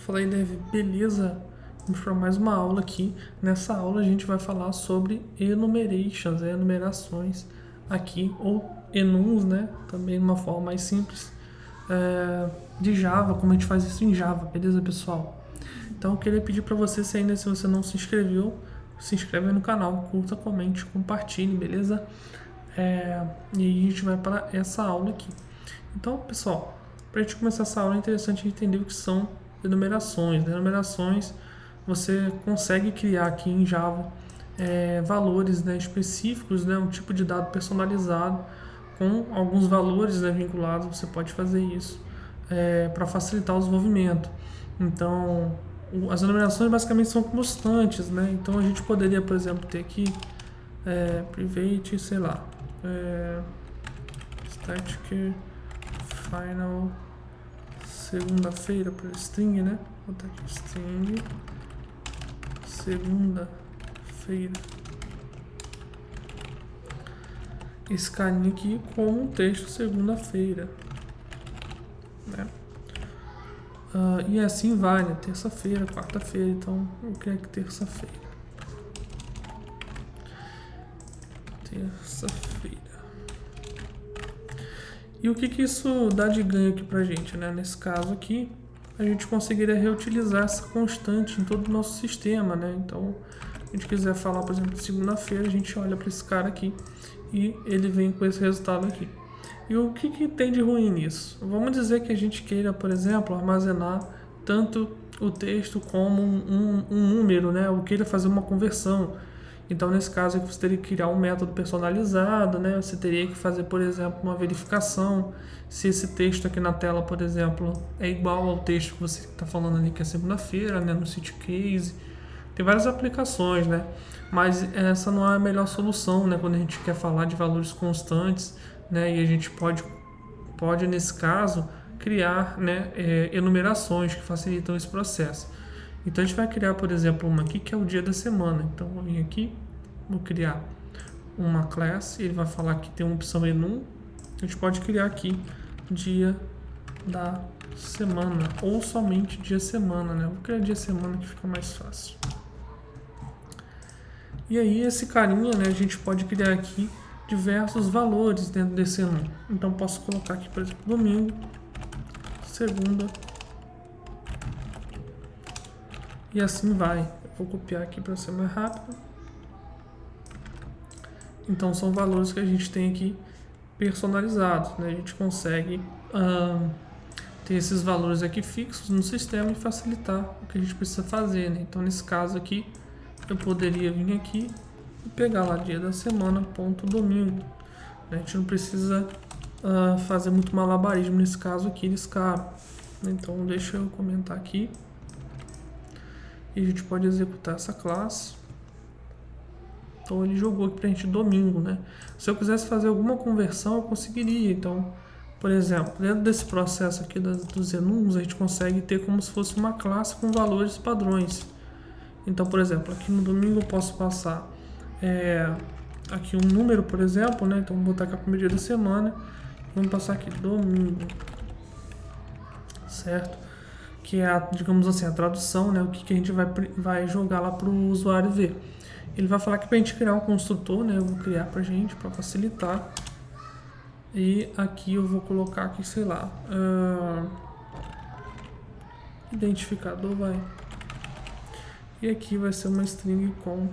Fala aí, Dev, beleza? Vamos para mais uma aula aqui. Nessa aula a gente vai falar sobre enumerations, enumerações aqui, ou enums, né? Também de uma forma mais simples, de Java, como a gente faz isso em Java, beleza, pessoal? Então eu queria pedir para você, se você não se inscreveu, se inscreve aí no canal, curta, comente, compartilhe, beleza? E aí a gente vai para essa aula aqui. Então, pessoal, para a gente começar essa aula é interessante entender o que são enumerações. Né? Enumerações, você consegue criar aqui em Java valores, né, específicos, né, um tipo de dado personalizado com alguns valores, né, vinculados. Você pode fazer isso para facilitar o desenvolvimento. Então, as enumerações basicamente são constantes, né? Então a gente poderia, por exemplo, ter aqui private, sei lá, static final segunda-feira para string, né? Vou botar aqui string segunda-feira. Esse carinha aqui como um texto segunda-feira, né? E assim vai, né? Terça-feira, quarta-feira, então eu quero que terça-feira. Terça-feira. E o que isso dá de ganho aqui pra gente, né? Nesse caso aqui, a gente conseguiria reutilizar essa constante em todo o nosso sistema, né? Então, se a gente quiser falar, por exemplo, de segunda-feira, a gente olha para esse cara aqui e ele vem com esse resultado aqui. E o que tem de ruim nisso? Vamos dizer que a gente queira, por exemplo, armazenar tanto o texto como um número, né? Ou queira fazer uma conversão. Então, nesse caso, você teria que criar um método personalizado, né? Você teria que fazer, por exemplo, uma verificação se esse texto aqui na tela, por exemplo, é igual ao texto que você está falando ali que é segunda-feira, né? No City Case. Tem várias aplicações, né? Mas essa não é a melhor solução, né? Quando a gente quer falar de valores constantes, né? E a gente pode nesse caso, criar, né, enumerações que facilitam esse processo. Então a gente vai criar, por exemplo, uma aqui que é o dia da semana. Então vou vir aqui, vou criar uma class, ele vai falar que tem uma opção enum. A gente pode criar aqui dia da semana ou somente dia semana, né? Vou criar dia semana que fica mais fácil. E aí esse carinha, né, a gente pode criar aqui diversos valores dentro desse enum. Então posso colocar aqui, por exemplo, domingo, segunda, e assim vai. Eu vou copiar aqui para ser mais rápido. Então são valores que a gente tem aqui personalizados, né? A gente consegue ter esses valores aqui fixos no sistema e facilitar o que a gente precisa fazer, né? Então nesse caso aqui eu poderia vir aqui e pegar lá dia da semana ponto domingo. A gente não precisa fazer muito malabarismo nesse caso aqui, nesse cara. Então deixa eu comentar aqui. E a gente pode executar essa classe. Então ele jogou aqui pra gente domingo, né? Se eu quisesse fazer alguma conversão, eu conseguiria. Então, por exemplo, dentro desse processo aqui dos enums, a gente consegue ter como se fosse uma classe com valores padrões. Então, por exemplo, aqui no domingo eu posso passar aqui um número, por exemplo, né? Então vou botar aqui o primeiro dia da semana. Vamos passar aqui domingo, certo? Que é, digamos assim, a tradução, né? O que a gente vai jogar lá para o usuário ver. Ele vai falar que para a gente criar um construtor, né? Eu vou criar para a gente, para facilitar. E aqui eu vou colocar aqui, sei lá, identificador, vai. E aqui vai ser uma string com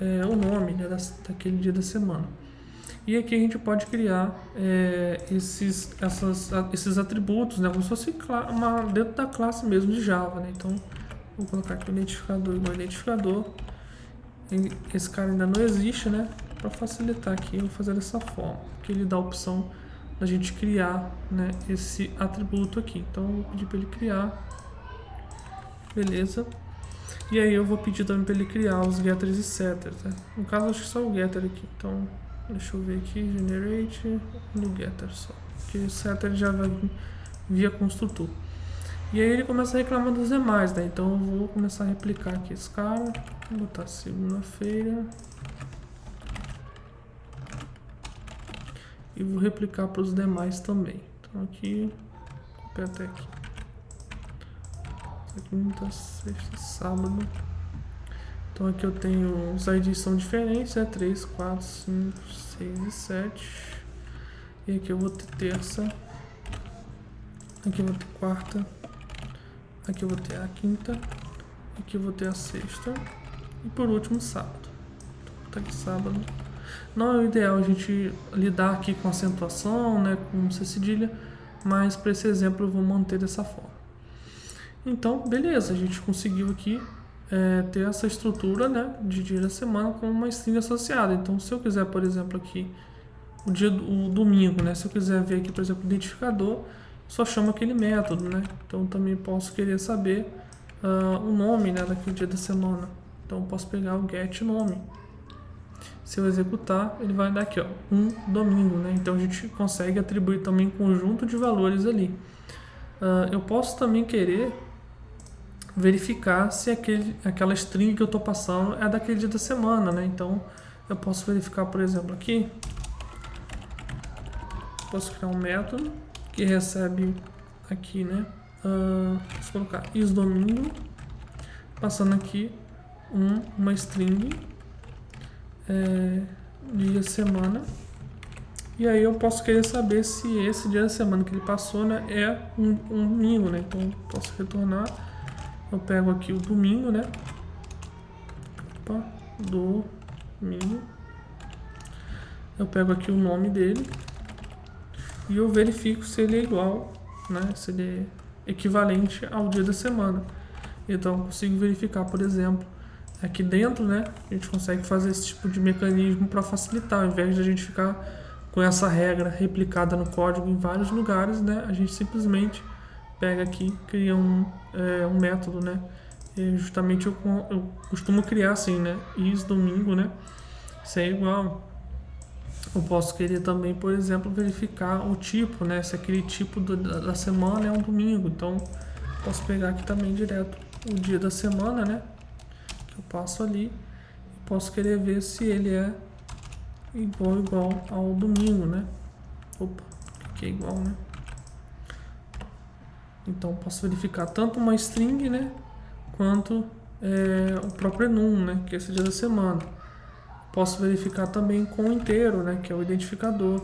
o nome, né, daquele dia da semana. E aqui a gente pode criar esses atributos, né, como se fosse dentro da classe mesmo de Java, né? Então, vou colocar aqui o identificador igual identificador. Esse cara ainda não existe, né? Para facilitar aqui, eu vou fazer dessa forma, que ele dá a opção da gente criar, né, esse atributo aqui. Então, eu vou pedir para ele criar, beleza? E aí eu vou pedir também para ele criar os getters e setters, né? No caso, acho que só o getter aqui. Então, deixa eu ver aqui, generate no getter só, porque o setter já vai via construtor. E aí ele começa a reclamar dos demais, né? Então eu vou começar a replicar aqui esse cara, vou botar segunda-feira e vou replicar para os demais também. Então aqui, copiar até aqui. quinta, sexta, sábado. Então aqui eu tenho, os IDs são diferentes, 3, 4, 5, 6 e 7. E aqui eu vou ter terça. Aqui eu vou ter quarta. Aqui eu vou ter a quinta. Aqui eu vou ter a sexta. E por último, sábado. Tá aqui sábado. Não é o ideal a gente lidar aqui com acentuação, né, com C cedilha, mas para esse exemplo eu vou manter dessa forma. Então, beleza, a gente conseguiu aqui ter essa estrutura, né, de dia da semana com uma string associada. Então, se eu quiser, por exemplo, aqui o domingo, né, se eu quiser ver aqui, por exemplo, o identificador, só chamo aquele método, né. Então, também posso querer saber o nome, né, daquele dia da semana. Então, eu posso pegar o get nome. Se eu executar, ele vai dar aqui, ó, um domingo, né? Então a gente consegue atribuir também conjunto de valores ali. Eu posso também querer verificar se aquela string que eu estou passando é daquele dia da semana, né? Então eu posso verificar, por exemplo, aqui. Posso criar um método que recebe aqui, né? Vou colocar isDomingo, passando aqui uma string dia semana, e aí eu posso querer saber se esse dia da semana que ele passou, né, é um domingo, né? Então eu posso retornar, eu pego aqui o domingo, né? Opa, domingo, eu pego aqui o nome dele e eu verifico se ele é igual, né? Se ele é equivalente ao dia da semana. Então eu consigo verificar, por exemplo, aqui dentro, né, a gente consegue fazer esse tipo de mecanismo para facilitar, ao invés de a gente ficar com essa regra replicada no código em vários lugares, né, a gente simplesmente pega aqui, cria um método, né, e justamente eu costumo criar assim, né, isDomingo, né, se é igual. Eu posso querer também, por exemplo, verificar o tipo, né, se aquele tipo da semana é um domingo. Então posso pegar aqui também direto o dia da semana, né, eu passo ali e posso querer ver se ele é igual ao domingo, né? Opa, que é igual, né? Então posso verificar tanto uma string, né, quanto o próprio enum, né, que é esse dia da semana. Posso verificar também com o inteiro, né, que é o identificador.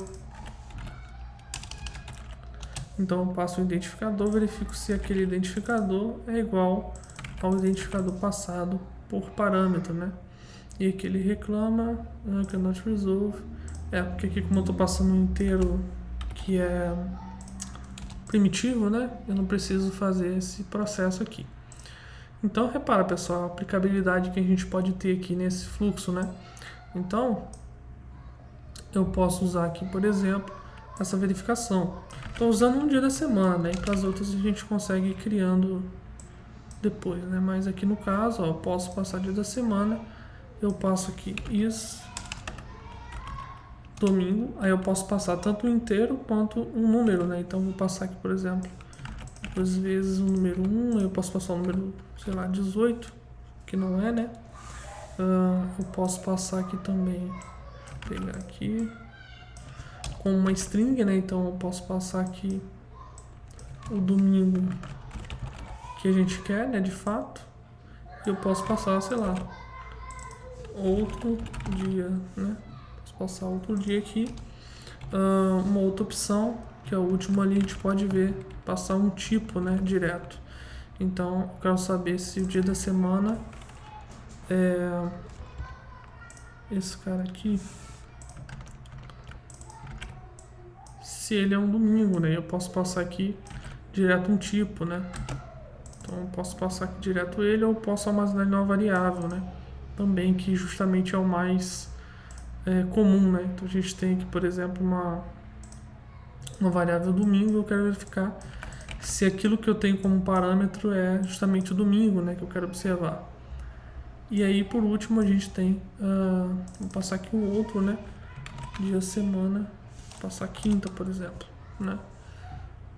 Então eu passo o identificador, verifico se aquele identificador é igual ao identificador passado por parâmetro, né? E aqui ele reclama, cannot resolve. Porque aqui, como eu estou passando um inteiro que é primitivo, né? Eu não preciso fazer esse processo aqui. Então, repara, pessoal, a aplicabilidade que a gente pode ter aqui nesse fluxo, né? Então, eu posso usar aqui, por exemplo, essa verificação. Estou usando um dia da semana, né? E para as outras a gente consegue ir criando depois, né? Mas aqui no caso, ó, eu posso passar dia da semana, eu passo aqui isDomingo, aí eu posso passar tanto o inteiro quanto um número, né? Então eu vou passar aqui, por exemplo, 2 vezes o número 1, aí eu posso passar o número, sei lá, 18, que não é, né? Eu posso passar aqui também, vou pegar aqui com uma string, né? Então eu posso passar aqui o domingo que a gente quer, né, de fato. Eu posso passar, sei lá, outro dia, né? Posso passar outro dia aqui. Uma outra opção, que é o último ali, a gente pode ver, passar um tipo, né, direto. Então, eu quero saber se o dia da semana é esse cara aqui, se ele é um domingo, né? Eu posso passar aqui direto um tipo, né? Então eu posso passar aqui direto ele, ou posso armazenar ele numa variável, né? Também, que justamente é o mais comum, né? Então a gente tem aqui, por exemplo, uma variável domingo. Eu quero verificar se aquilo que eu tenho como parâmetro é justamente o domingo, né? Que eu quero observar. E aí, por último, a gente tem, vou passar aqui um outro, né? Dia, semana, vou passar quinta, por exemplo, né?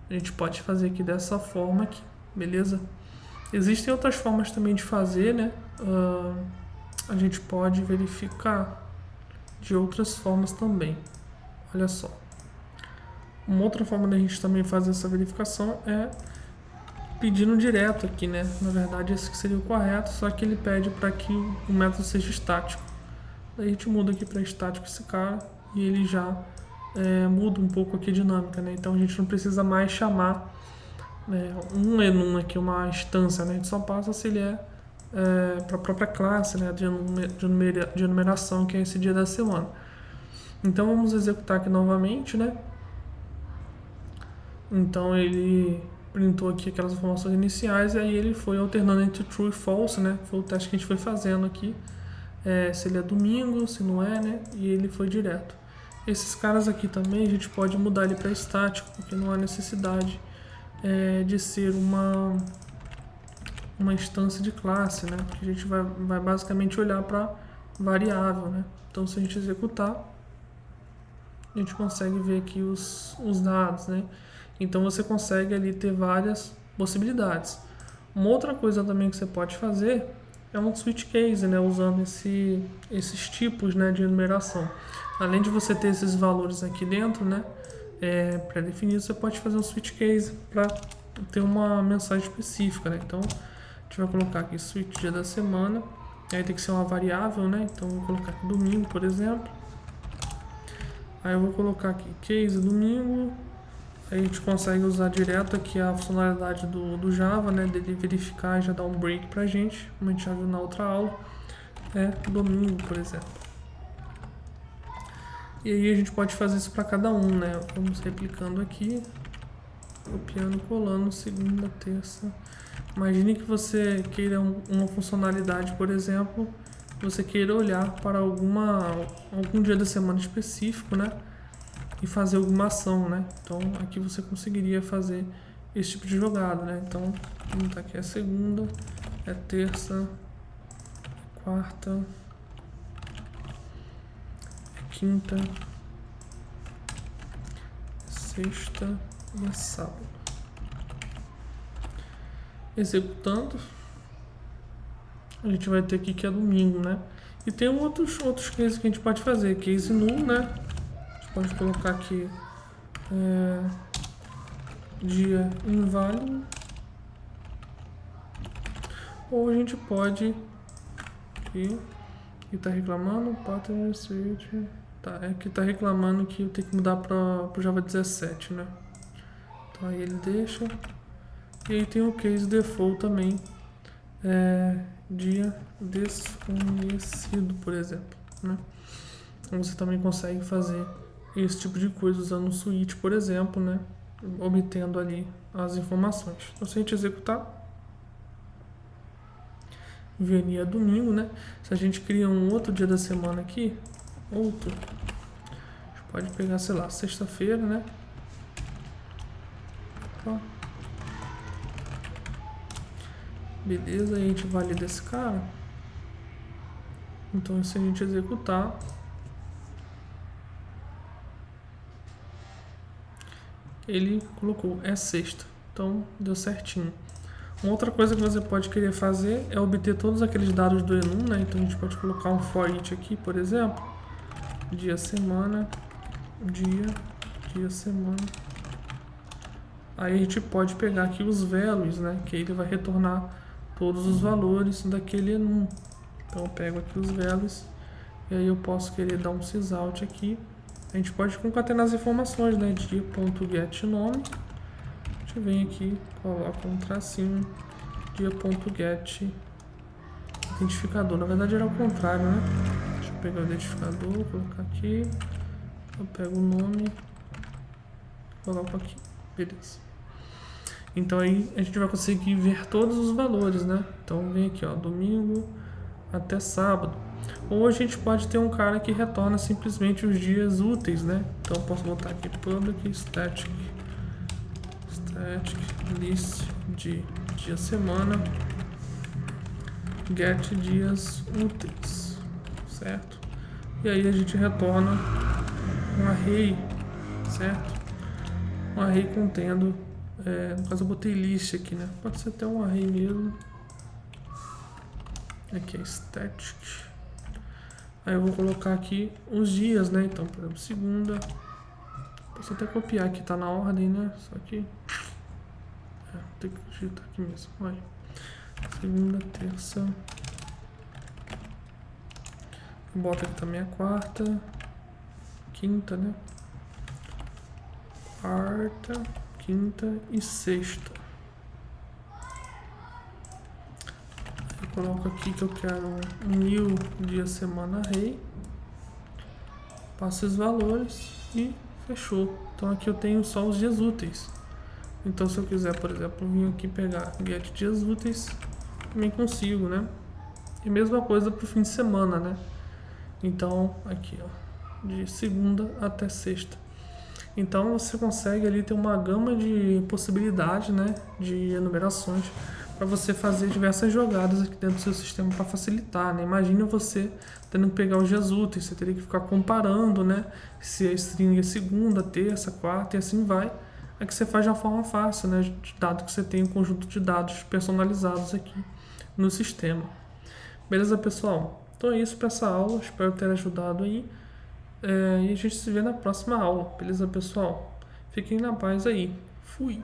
A gente pode fazer aqui dessa forma aqui, beleza? Existem outras formas também de fazer, né? A gente pode verificar de outras formas também. Olha só. Uma outra forma da gente também fazer essa verificação é pedindo direto aqui, né? Na verdade esse que seria o correto, só que ele pede para que o método seja estático. Daí a gente muda aqui para estático esse cara e ele já muda um pouco aqui a dinâmica, né? Então a gente não precisa mais chamar um enum aqui, uma instância, né? A gente só passa se ele para a própria classe, né? De enumeração, que é esse dia da semana. Então vamos executar aqui novamente, né? Então ele printou aqui aquelas informações iniciais e aí ele foi alternando entre true e false, né? Foi o teste que a gente foi fazendo aqui. Se ele é domingo, se não é, né? E ele foi direto. Esses caras aqui também a gente pode mudar ele para estático, porque não há necessidade de ser uma instância de classe, né? Porque a gente vai basicamente olhar para variável, né? Então se a gente executar, a gente consegue ver aqui os dados, né? Então você consegue ali ter várias possibilidades. Uma outra coisa também que você pode fazer é um switch case, né? Usando esses tipos, né, de enumeração. Além de você ter esses valores aqui dentro, né, pré-definidos, você pode fazer um switch case para ter uma mensagem específica, né? Então a gente vai colocar aqui switch dia da semana, aí tem que ser uma variável, né? Então eu vou colocar aqui domingo, por exemplo. Aí eu vou colocar aqui case domingo. Aí a gente consegue usar direto aqui a funcionalidade do Java, né? Dele verificar e já dar um break pra gente, como a gente já viu na outra aula. Domingo, por exemplo. E aí a gente pode fazer isso para cada um, né? Vamos replicando aqui, copiando e colando, segunda, terça. Imagine que você queira uma funcionalidade, por exemplo, você queira olhar para algum dia da semana específico, né? E fazer alguma ação, né? Então aqui você conseguiria fazer esse tipo de jogada, né? Então vamos botar aqui segunda, terça, quarta, quinta, sexta e sábado. Executando, a gente vai ter aqui que é domingo, né? E tem outros cases que a gente pode fazer, case null, né? A gente pode colocar aqui dia inválido, ou a gente pode aqui tá reclamando pattern switch, que tá reclamando que eu tenho que mudar para o Java 17, né? Então aí ele deixa. E aí tem o case default também, dia desconhecido, por exemplo, né? Então você também consegue fazer esse tipo de coisa usando o switch, por exemplo, né? Obtendo ali as informações. Então se a gente executar, venia domingo, né? Se a gente cria um outro dia da semana aqui, a gente pode pegar, sei lá, sexta-feira, né? Ó. Beleza, aí a gente valida esse cara. Então se a gente executar, ele colocou sexta. Então deu certinho. Uma outra coisa que você pode querer fazer é obter todos aqueles dados do enum, né? Então a gente pode colocar um for each aqui, por exemplo. Dia, semana, dia, semana. Aí a gente pode pegar aqui os values, né? Que aí ele vai retornar todos os valores daquele enum. Então eu pego aqui os values e aí eu posso querer dar um sysout aqui. A gente pode concatenar as informações, né? Dia.getNome. A gente vem aqui, coloca um tracinho, dia.get identificador. Na verdade era o contrário, né? Deixa eu pegar o identificador, colocar aqui. Eu pego o nome, coloco aqui. Beleza. Então aí a gente vai conseguir ver todos os valores, né? Então vem aqui, ó, domingo até sábado. Ou a gente pode ter um cara que retorna simplesmente os dias úteis, né? Então eu posso botar aqui public static list de dia semana get dias úteis, certo? E aí a gente retorna um array, certo? Um array contendo, no caso eu botei list aqui, né? Pode ser até um array mesmo. Aqui é static. Aí eu vou colocar aqui os dias, né? Então, por exemplo, segunda. Posso até copiar aqui, tá na ordem, né? Só que Tem que digitar aqui mesmo. Vai. Segunda, terça. Bota aqui também a quarta. Quinta, né? Quarta, quinta e sexta. Eu coloco aqui que eu quero 1000 dia, semana, rei. Passo os valores e fechou. Então aqui eu tenho só os dias úteis. Então se eu quiser, por exemplo, vir aqui pegar get dias úteis, também consigo, né? E mesma coisa para o fim de semana, né? Então aqui, ó, de segunda até sexta. Então você consegue ali ter uma gama de possibilidades, né, de enumerações para você fazer diversas jogadas aqui dentro do seu sistema para facilitar, né? Imagina você tendo que pegar os dias úteis, você teria que ficar comparando, né, se a string é segunda, terça, quarta e assim vai. É que você faz de uma forma fácil, né, dado que você tem um conjunto de dados personalizados aqui no sistema. Beleza, pessoal? Então é isso para essa aula, espero ter ajudado aí. E a gente se vê na próxima aula, beleza, pessoal? Fiquem na paz aí. Fui!